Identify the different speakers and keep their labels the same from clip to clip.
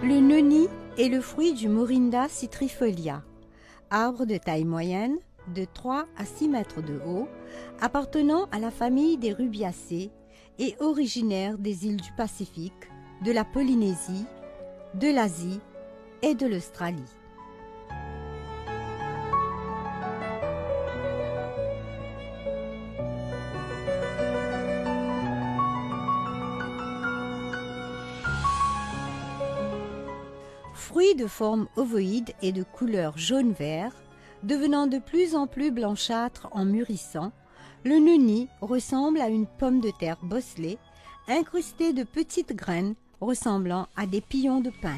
Speaker 1: Le noni est le fruit du Morinda citrifolia, arbre de taille moyenne, de 3 à 6 mètres de haut, appartenant à la famille des rubiacées et originaire des îles du Pacifique, de la Polynésie, de l'Asie et de l'Australie. Fruit de forme ovoïde et de couleur jaune-vert, devenant de plus en plus blanchâtre en mûrissant, le noni ressemble à une pomme de terre bosselée, incrustée de petites graines ressemblant à des pions de pin.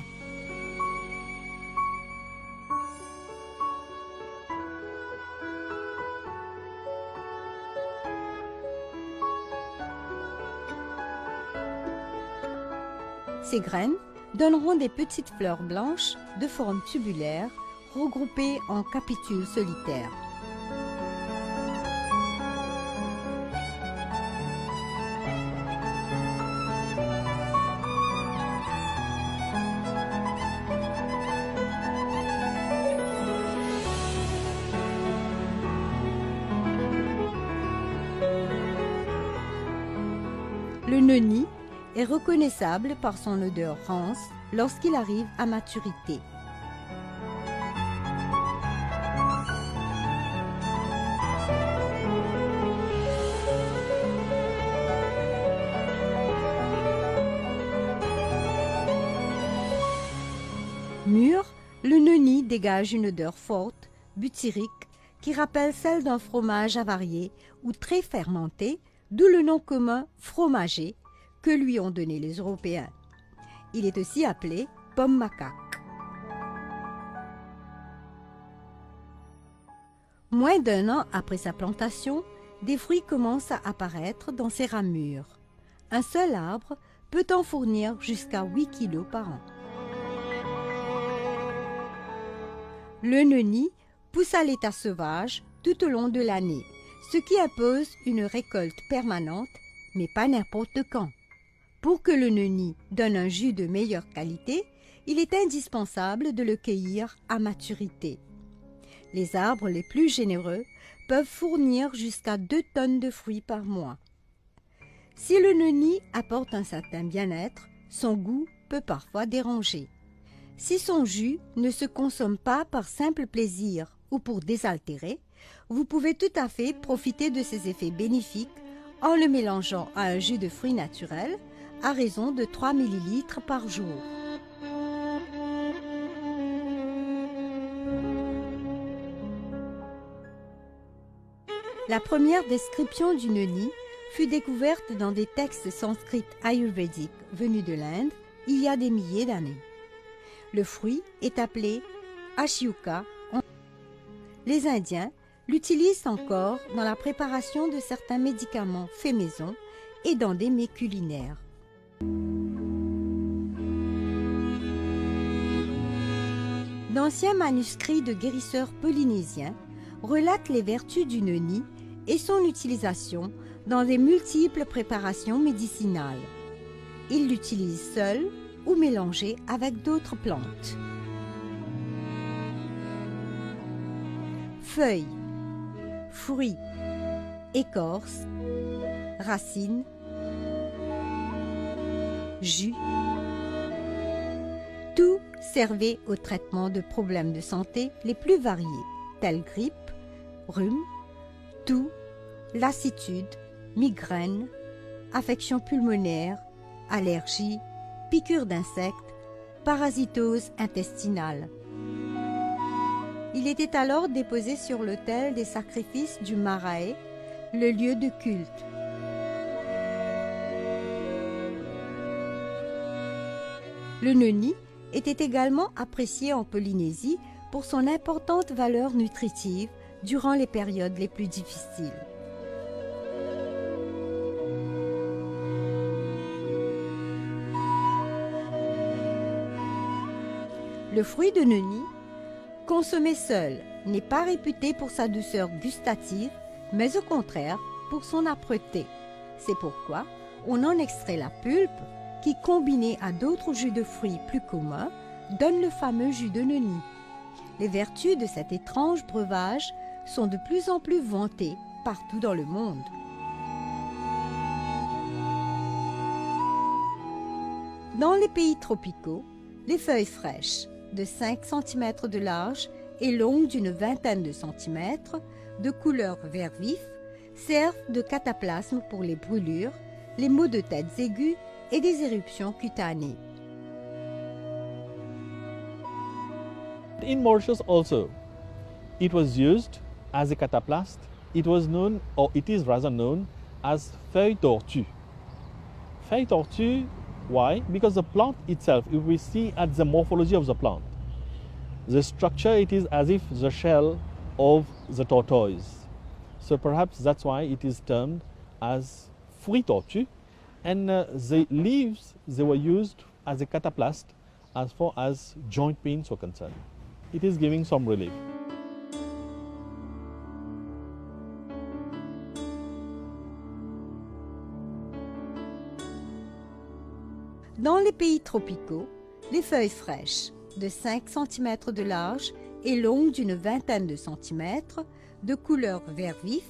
Speaker 1: Ces graines donneront des petites fleurs blanches de forme tubulaire, regroupées en capitules solitaires. Le noni est reconnaissable par son odeur rance lorsqu'il arrive à maturité. Mûr, le noni dégage une odeur forte, butyrique, qui rappelle celle d'un fromage avarié ou très fermenté, d'où le nom commun fromager que lui ont donné les Européens. Il est aussi appelé pomme macaque. Moins d'un an après sa plantation, des fruits commencent à apparaître dans ses ramures. Un seul arbre peut en fournir jusqu'à 8 kg par an. Le noni pousse à l'état sauvage tout au long de l'année, ce qui impose une récolte permanente, mais pas n'importe quand. Pour que le noni donne un jus de meilleure qualité, il est indispensable de le cueillir à maturité. Les arbres les plus généreux peuvent fournir jusqu'à 2 tonnes de fruits par mois. Si le noni apporte un certain bien-être, son goût peut parfois déranger. Si son jus ne se consomme pas par simple plaisir ou pour désaltérer, vous pouvez tout à fait profiter de ses effets bénéfiques en le mélangeant à un jus de fruits naturel à raison de 3 ml par jour. La première description du noni fut découverte dans des textes sanskrits ayurvédiques venus de l'Inde il y a des milliers d'années. Le fruit est appelé ashiuka. Les Indiens l'utilisent encore dans la préparation de certains médicaments faits maison et dans des mets culinaires. D'anciens manuscrits de guérisseurs polynésiens relatent les vertus du noni et son utilisation dans de multiples préparations médicinales. Ils l'utilisent seul ou mélangé avec d'autres plantes. Feuilles, fruits, écorces, racines, jus, tout servait au traitement de problèmes de santé les plus variés, tels grippe, rhume, toux, lassitude, migraine, affections pulmonaires, allergies, piqûres d'insectes, parasitose intestinale. Il était alors déposé sur l'autel des sacrifices du Marae, le lieu de culte. Le noni était également apprécié en Polynésie pour son importante valeur nutritive durant les périodes les plus difficiles. Le fruit de noni, consommé seul, n'est pas réputé pour sa douceur gustative, mais au contraire pour son âpreté. C'est pourquoi on en extrait la pulpe qui, combiné à d'autres jus de fruits plus communs, donne le fameux jus de noni. Les vertus de cet étrange breuvage sont de plus en plus vantées partout dans le monde. Dans les pays tropicaux, les feuilles fraîches, de 5 cm de large et longues d'une vingtaine de centimètres, de couleur vert vif, servent de cataplasme pour les brûlures, les maux de tête aigus et des éruptions cutanées.
Speaker 2: In Mauritius also, it was used as a cataplast. It was known, or it is rather known, as feuille tortue. Feuille tortue, why? Because the plant itself, if we see at the morphology of the plant, the structure, it is as if the shell of the tortoise. So perhaps that's why it is termed as fruit tortue. And the leaves, they were used as a cataplast as far as joint pains were concerned. It is giving some relief.
Speaker 1: Dans les pays tropicaux, les feuilles fraîches, de 5 cm de large et longues d'une vingtaine de centimètres, de couleur vert vif,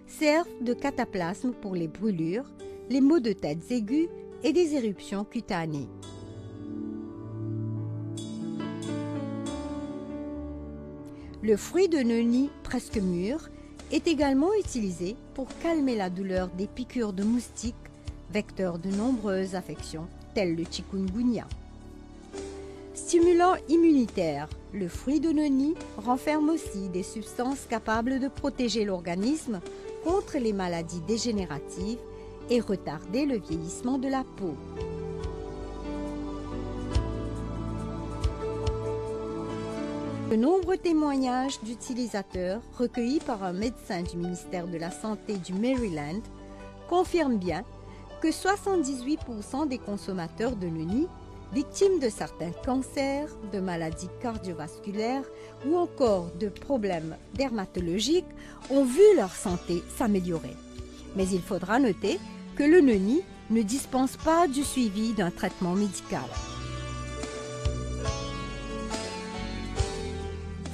Speaker 1: servent de cataplasme pour les brûlures, les maux de tête aigus et des éruptions cutanées. Le fruit de noni presque mûr est également utilisé pour calmer la douleur des piqûres de moustiques, vecteurs de nombreuses affections telles le chikungunya. Stimulant immunitaire, le fruit de noni renferme aussi des substances capables de protéger l'organisme contre les maladies dégénératives et retarder le vieillissement de la peau. De nombreux témoignages d'utilisateurs recueillis par un médecin du ministère de la Santé du Maryland confirment bien que 78% des consommateurs de noni, victimes de certains cancers, de maladies cardiovasculaires ou encore de problèmes dermatologiques, ont vu leur santé s'améliorer. Mais il faudra noter que le noni ne dispense pas du suivi d'un traitement médical.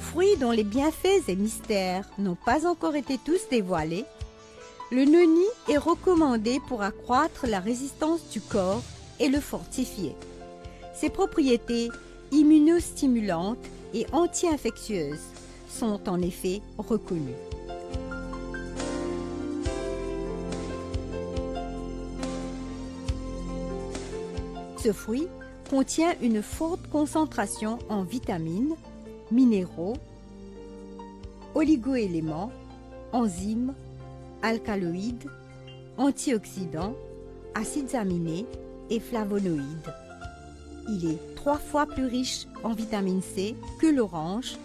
Speaker 1: Fruit dont les bienfaits et mystères n'ont pas encore été tous dévoilés, le noni est recommandé pour accroître la résistance du corps et le fortifier. Ses propriétés immunostimulantes et anti-infectieuses sont en effet reconnues. Ce fruit contient une forte concentration en vitamines, minéraux, oligoéléments, enzymes, alcaloïdes, antioxydants, acides aminés et flavonoïdes. Il est 3 fois plus riche en vitamine C que l'orange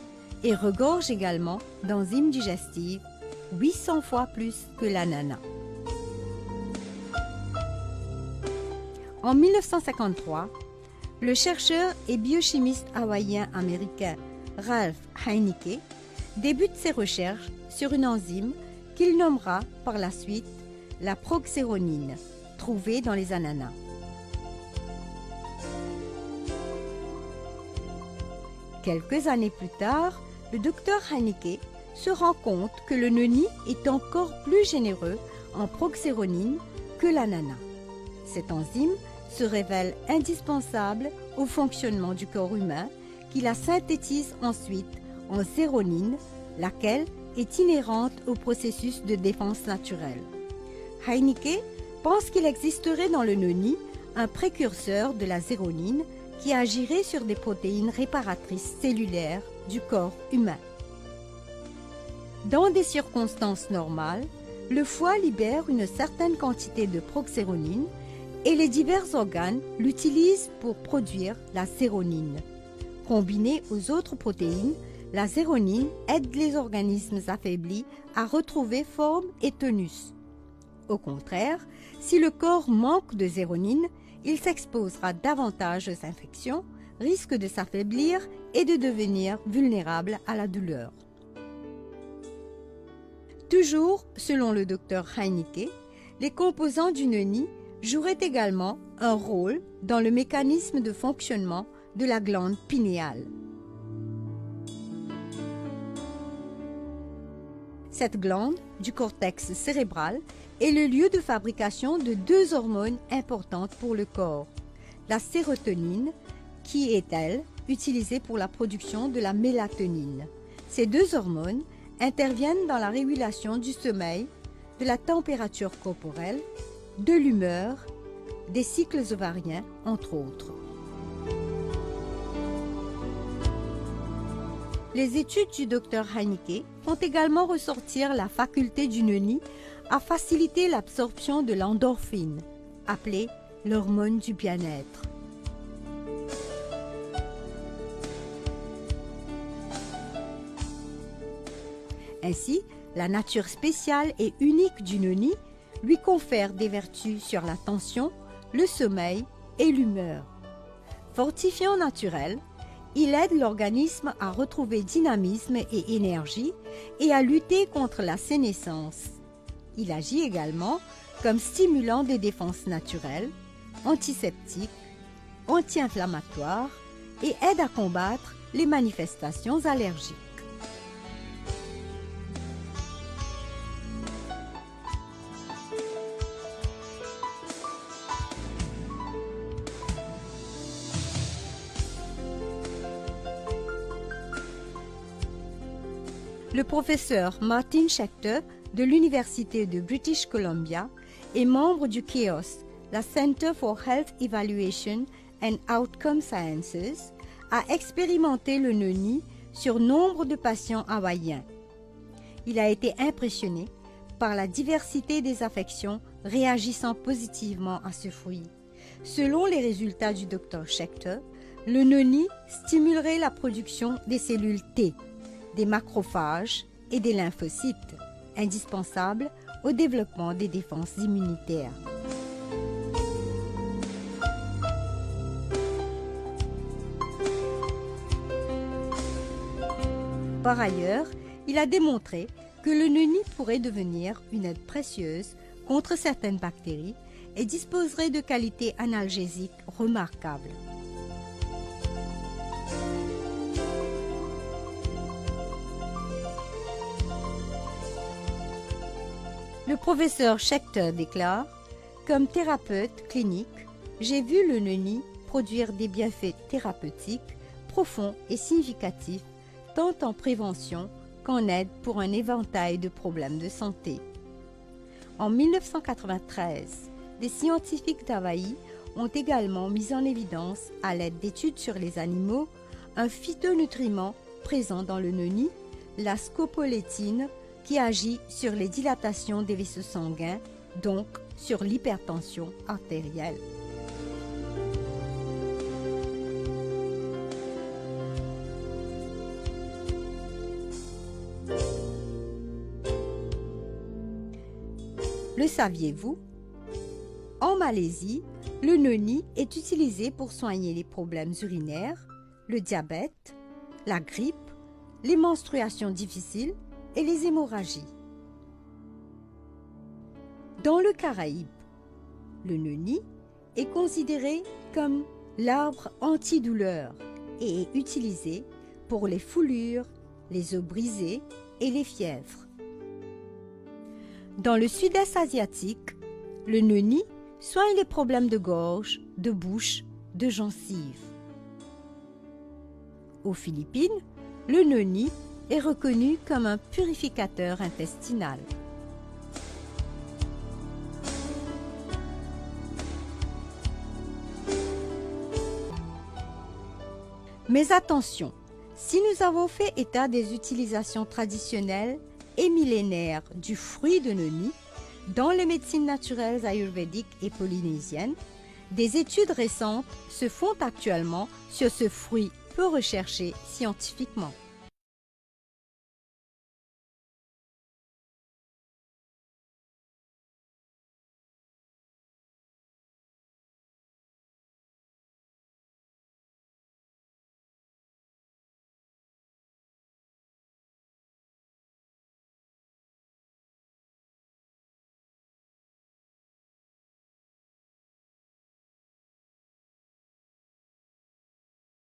Speaker 1: et regorge également d'enzymes digestives 800 fois plus que l'ananas. En 1953, le chercheur et biochimiste hawaïen-américain Ralph Heinecke débute ses recherches sur une enzyme qu'il nommera par la suite la proxéronine, trouvée dans les ananas. Quelques années plus tard, le docteur Heinecke se rend compte que le noni est encore plus généreux en proxéronine que l'ananas. Cette enzyme se révèle indispensable au fonctionnement du corps humain qui la synthétise ensuite en séronine, laquelle est inhérente au processus de défense naturelle. Heinecke pense qu'il existerait dans le noni un précurseur de la séronine qui agirait sur des protéines réparatrices cellulaires du corps humain. Dans des circonstances normales, le foie libère une certaine quantité de proxéronine et les divers organes l'utilisent pour produire la séronine. Combinée aux autres protéines, la séronine aide les organismes affaiblis à retrouver forme et tonus. Au contraire, si le corps manque de séronine, il s'exposera davantage aux infections, risque de s'affaiblir et de devenir vulnérable à la douleur. Toujours selon le docteur Heinecke, les composants du noni joueraient également un rôle dans le mécanisme de fonctionnement de la glande pinéale. Cette glande du cortex cérébral est le lieu de fabrication de deux hormones importantes pour le corps. La sérotonine, qui est, elle, utilisée pour la production de la mélatonine. Ces deux hormones interviennent dans la régulation du sommeil, de la température corporelle, de l'humeur, des cycles ovariens, entre autres. Les études du Dr Haneke font également ressortir la faculté du noni à faciliter l'absorption de l'endorphine, appelée l'hormone du bien-être. Ainsi, la nature spéciale et unique du noni lui confère des vertus sur la tension, le sommeil et l'humeur. Fortifiant naturel, il aide l'organisme à retrouver dynamisme et énergie et à lutter contre la sénescence. Il agit également comme stimulant des défenses naturelles, antiseptique, anti-inflammatoire et aide à combattre les manifestations allergiques. Le professeur Martin Schechter de l'Université de British Columbia est membre du CHAOS, la Center for Health Evaluation and Outcome Sciences, a expérimenté le noni sur nombre de patients hawaïens. Il a été impressionné par la diversité des affections réagissant positivement à ce fruit. Selon les résultats du Dr Schechter, le noni stimulerait la production des cellules T, des macrophages et des lymphocytes, indispensables au développement des défenses immunitaires. Par ailleurs, il a démontré que le noni pourrait devenir une aide précieuse contre certaines bactéries et disposerait de qualités analgésiques remarquables. Le professeur Schechter déclare « Comme thérapeute clinique, j'ai vu le noni produire des bienfaits thérapeutiques profonds et significatifs tant en prévention qu'en aide pour un éventail de problèmes de santé. » En 1993, des scientifiques d'Hawaï ont également mis en évidence, à l'aide d'études sur les animaux, un phytonutriment présent dans le noni, la scopolétine, qui agit sur les dilatations des vaisseaux sanguins, donc sur l'hypertension artérielle. Le saviez-vous? En Malaisie, le noni est utilisé pour soigner les problèmes urinaires, le diabète, la grippe, les menstruations difficiles et les hémorragies. Dans le Caraïbe, le noni est considéré comme l'arbre antidouleur et est utilisé pour les foulures, les os brisés et les fièvres. Dans le sud-est asiatique, le noni soigne les problèmes de gorge, de bouche, de gencives. Aux Philippines, le noni est reconnu comme un purificateur intestinal. Mais attention, si nous avons fait état des utilisations traditionnelles et millénaires du fruit de noni dans les médecines naturelles ayurvédiques et polynésiennes, des études récentes se font actuellement sur ce fruit peu recherché scientifiquement.